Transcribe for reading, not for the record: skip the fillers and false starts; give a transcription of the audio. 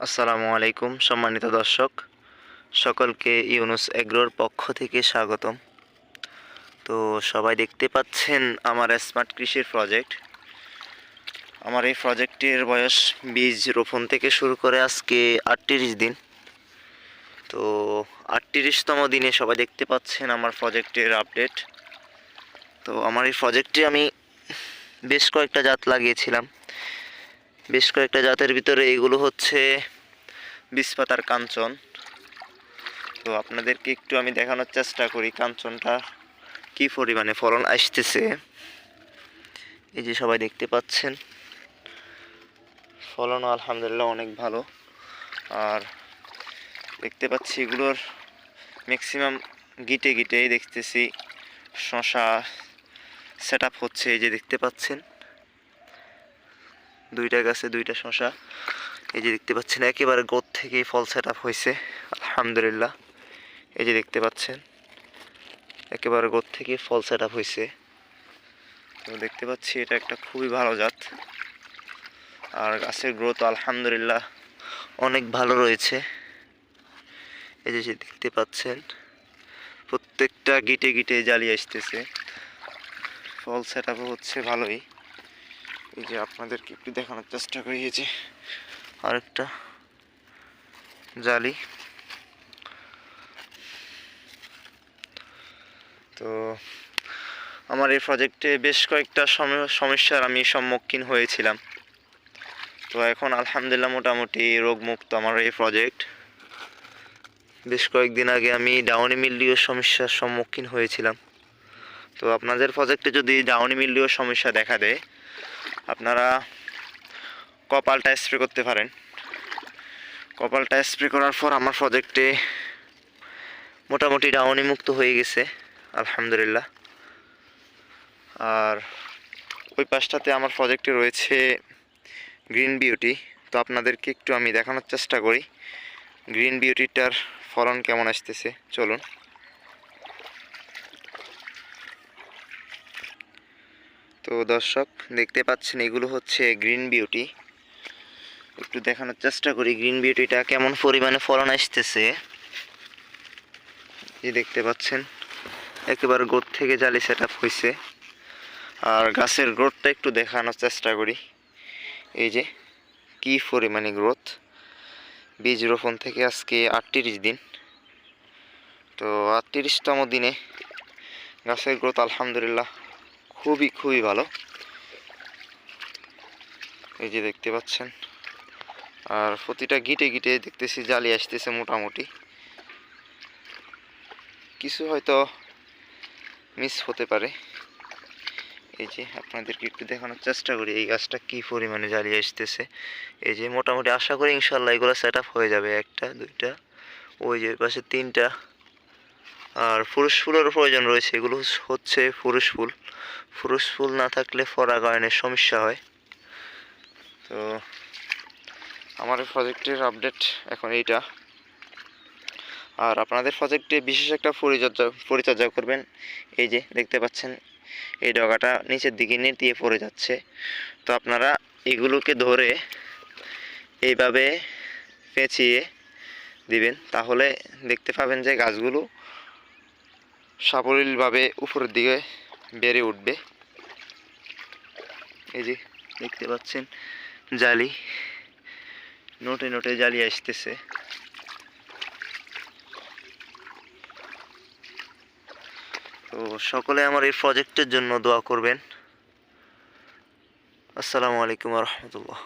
আসসালামু আলাইকুম সম্মানিত দর্শক, সকলকে ইউনুস এগ্রোর পক্ষ থেকে স্বাগতম। তো সবাই দেখতে পাচ্ছেন আমার স্মার্ট কৃষির প্রজেক্ট। আমার এই প্রজেক্টের বয়স বীজ রোপণ থেকে শুরু করে আজকে 38 দিন। তো 38তম দিনে সবাই দেখতে পাচ্ছেন আমার প্রজেক্টের আপডেট। তো আমার এই প্রজেক্টে আমি বেশ কয়েকটা জাত লাগিয়েছিলাম। বেশ কয়েকটা জাতের ভিতরে এগুলো হচ্ছে বিষপাতার কাঞ্চন। তো আপনাদেরকে একটু আমি দেখানোর চেষ্টা করি কাঞ্চনটা কি পরিমাণে ফলন আসতেছে। এই যে সবাই দেখতে পাচ্ছেন, ফলন আলহামদুলিল্লাহ অনেক ভালো। আর দেখতে পাচ্ছি এগুলোর ম্যাক্সিমাম গিটে গিটেই দেখতেছি শশা সেট আপ হচ্ছে। এই যে দেখতে পাচ্ছেন দুইটা গাছে দুইটা শশা। এই যে দেখতে পাচ্ছেন একেবারে গোদ থেকেই ফল সেট আপ হয়েছে আলহামদুলিল্লাহ। এই যে দেখতে পাচ্ছেন একেবারে গোদ থেকে ফল সেট আপ হয়েছে। তো দেখতে পাচ্ছি এটা একটা খুবই ভালো জাত। আর গাছের গ্রোথ আলহামদুলিল্লাহ অনেক ভালো রয়েছে। এই যে দেখতে পাচ্ছেন প্রত্যেকটা গিটে গিটে জালি আসতেছে, ফল সেট আপ হচ্ছে ভালোই। এই যে আপনাদেরকে একটু দেখানোর চেষ্টা করি, এই যে আরেকটা জালি। তো আমার এই প্রজেক্টে বেশ কয়েকটা সমস্যার আমি সম্মুখীন হয়েছিলাম। তো এখন আলহামদুলিল্লাহ মোটামুটি রোগমুক্ত আমার এই প্রজেক্ট। বেশ কয়েকদিন আগে আমি ডাউনি মিলডিও সমস্যার সম্মুখীন হয়েছিলাম। তো আপনাদের প্রজেক্টে যদি ডাউনি মিলডিও সমস্যা দেখা দেয়, আপনারা কপালটা স্প্রে করতে পারেন। কপালটা স্প্রে করার পর আমার প্রজেক্টে মোটামুটি ডাউনি মুক্ত হয়ে গেছে আলহামদুলিল্লাহ। আর ওই পাশটাতে আমার প্রজেক্টে রয়েছে গ্রিন বিউটি। তো আপনাদেরকে একটু আমি দেখানোর চেষ্টা করি গ্রিন বিউটিটার ফলন কেমন আসতেছে। চলুন। তো দর্শক দেখতে পাচ্ছেন এগুলো হচ্ছে গ্রিন বিউটি। একটু দেখানোর চেষ্টা করি গ্রিন বিউটিটা কেমন পরিমাণে ফলন আসতেছে। এই দেখতে পাচ্ছেন একেবারে গোদ থেকে জালি সেট আপ হয়েছে। আর গাছের গ্রোথটা একটু দেখানোর চেষ্টা করি। এই যে কি পরিমাণে গ্রোথ। বীজ রোপণ থেকে আজকে 38 দিন। তো 38তম দিনে গাছের গ্রোথ আলহামদুলিল্লাহ খুবই ভালো। এই যে দেখতে পাচ্ছেন, আর প্রতিটা গিটে গিটে দেখতেছি জালি আসতেছে মোটামুটি। কিছু হয়তো মিস হতে পারে। এই যে আপনাদেরকে একটু দেখানোর চেষ্টা করি এই গাছটা কি পরিমাণে জালি আসতেছে। এই যে মোটামুটি আশা করি ইনশাল্লাহ এগুলো সেট আপ হয়ে যাবে। একটা দুইটা, ওই যে পাশে তিনটা। আর পুরুষ ফুলের প্রয়োজন রয়েছে। এগুলো হচ্ছে পুরুষ ফুল। পুরুষ ফুল না থাকলে পরাগায়নের সমস্যা হয়। তো আমার প্রজেক্টের আপডেট এখন এইটা। আর আপনাদের প্রজেক্টে বিশেষ একটা পরিচর্যা করবেন। এই যে দেখতে পাচ্ছেন এই ডগাটা নিচের দিকে নেতিয়ে পড়ে যাচ্ছে। তো আপনারা এগুলোকে ধরে এইভাবে পেঁচিয়ে দিবেন, তাহলে দেখতে পাবেন যে গাছগুলো সাবলীলভাবে উপরের দিকে বেড়ে উঠবে। এই যে দেখতে পাচ্ছেন জালি, নোটে নোটে জালি আসতেছে। তো সকলে আমার এই প্রজেক্টের জন্য দোয়া করবেন। আসসালামু আলাইকুম ওয়া রাহমাতুল্লাহ।